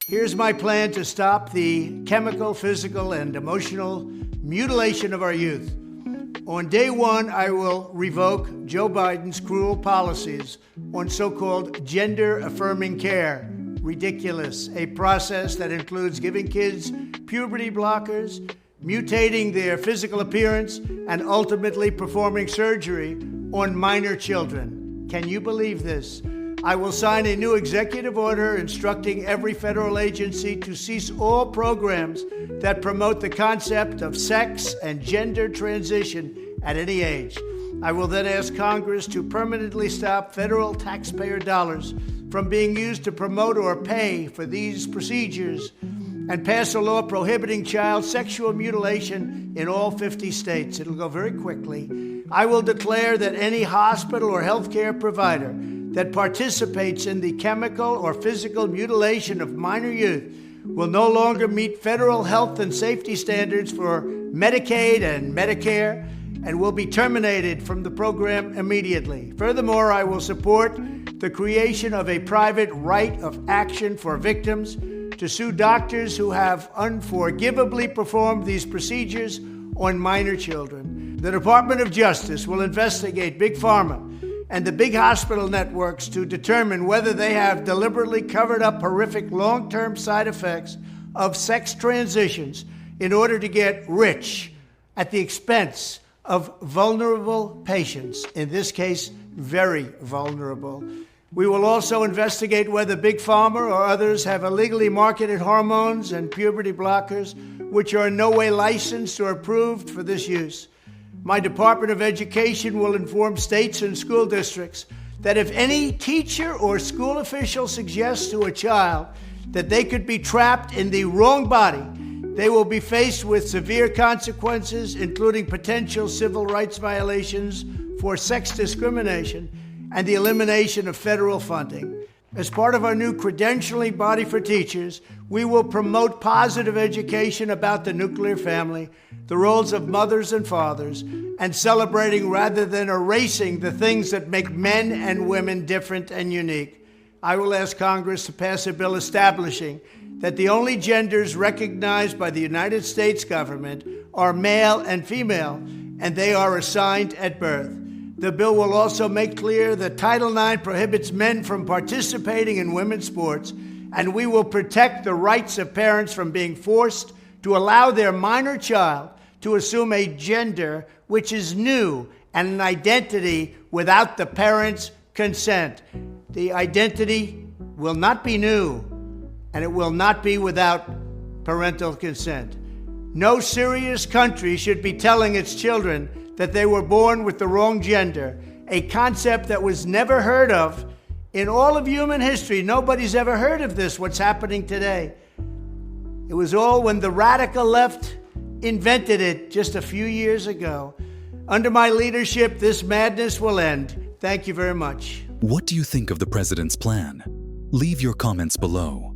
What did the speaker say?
Here's my plan to stop the chemical, physical, and emotional mutilation of our youth. On day one, I will revoke Joe Biden's cruel policies on so-called gender-affirming care. Ridiculous. A process that includes giving kids puberty blockers, mutating their physical appearance, and ultimately performing surgery on minor children. Can you believe this? I will sign a new executive order instructing every federal agency to cease all programs that promote the concept of sex and gender transition at any age. I will then ask Congress to permanently stop federal taxpayer dollars from being used to promote or pay for these procedures and pass a law prohibiting child sexual mutilation in all 50 states. It'll go very quickly. I will declare that any hospital or healthcare provider that participates in the chemical or physical mutilation of minor youth will no longer meet federal health and safety standards for Medicaid and Medicare and will be terminated from the program immediately. Furthermore, I will support the creation of a private right of action for victims to sue doctors who have unforgivably performed these procedures on minor children. The Department of Justice will investigate Big Pharma and the big hospital networks to determine whether they have deliberately covered up horrific long-term side effects of sex transitions in order to get rich at the expense of vulnerable patients, in this case, very vulnerable. We will also investigate whether Big Pharma or others have illegally marketed hormones and puberty blockers, which are in no way licensed or approved for this use. My Department of Education will inform states and school districts that if any teacher or school official suggests to a child that they could be trapped in the wrong body, they will be faced with severe consequences, including potential civil rights violations for sex discrimination and the elimination of federal funding. As part of our new credentialing body for teachers, we will promote positive education about the nuclear family, the roles of mothers and fathers, and celebrating rather than erasing the things that make men and women different and unique. I will ask Congress to pass a bill establishing that the only genders recognized by the United States government are male and female, and they are assigned at birth. The bill will also make clear that Title IX prohibits men from participating in women's sports, and we will protect the rights of parents from being forced to allow their minor child to assume a gender which is new and an identity without the parents' consent. The identity will not be new, and it will not be without parental consent. No serious country should be telling its children that they were born with the wrong gender, a concept that was never heard of in all of human history. Nobody's ever heard of this, what's happening today. It was all when the radical left invented it just a few years ago. Under my leadership, this madness will end. Thank you very much. What do you think of the president's plan? Leave your comments below.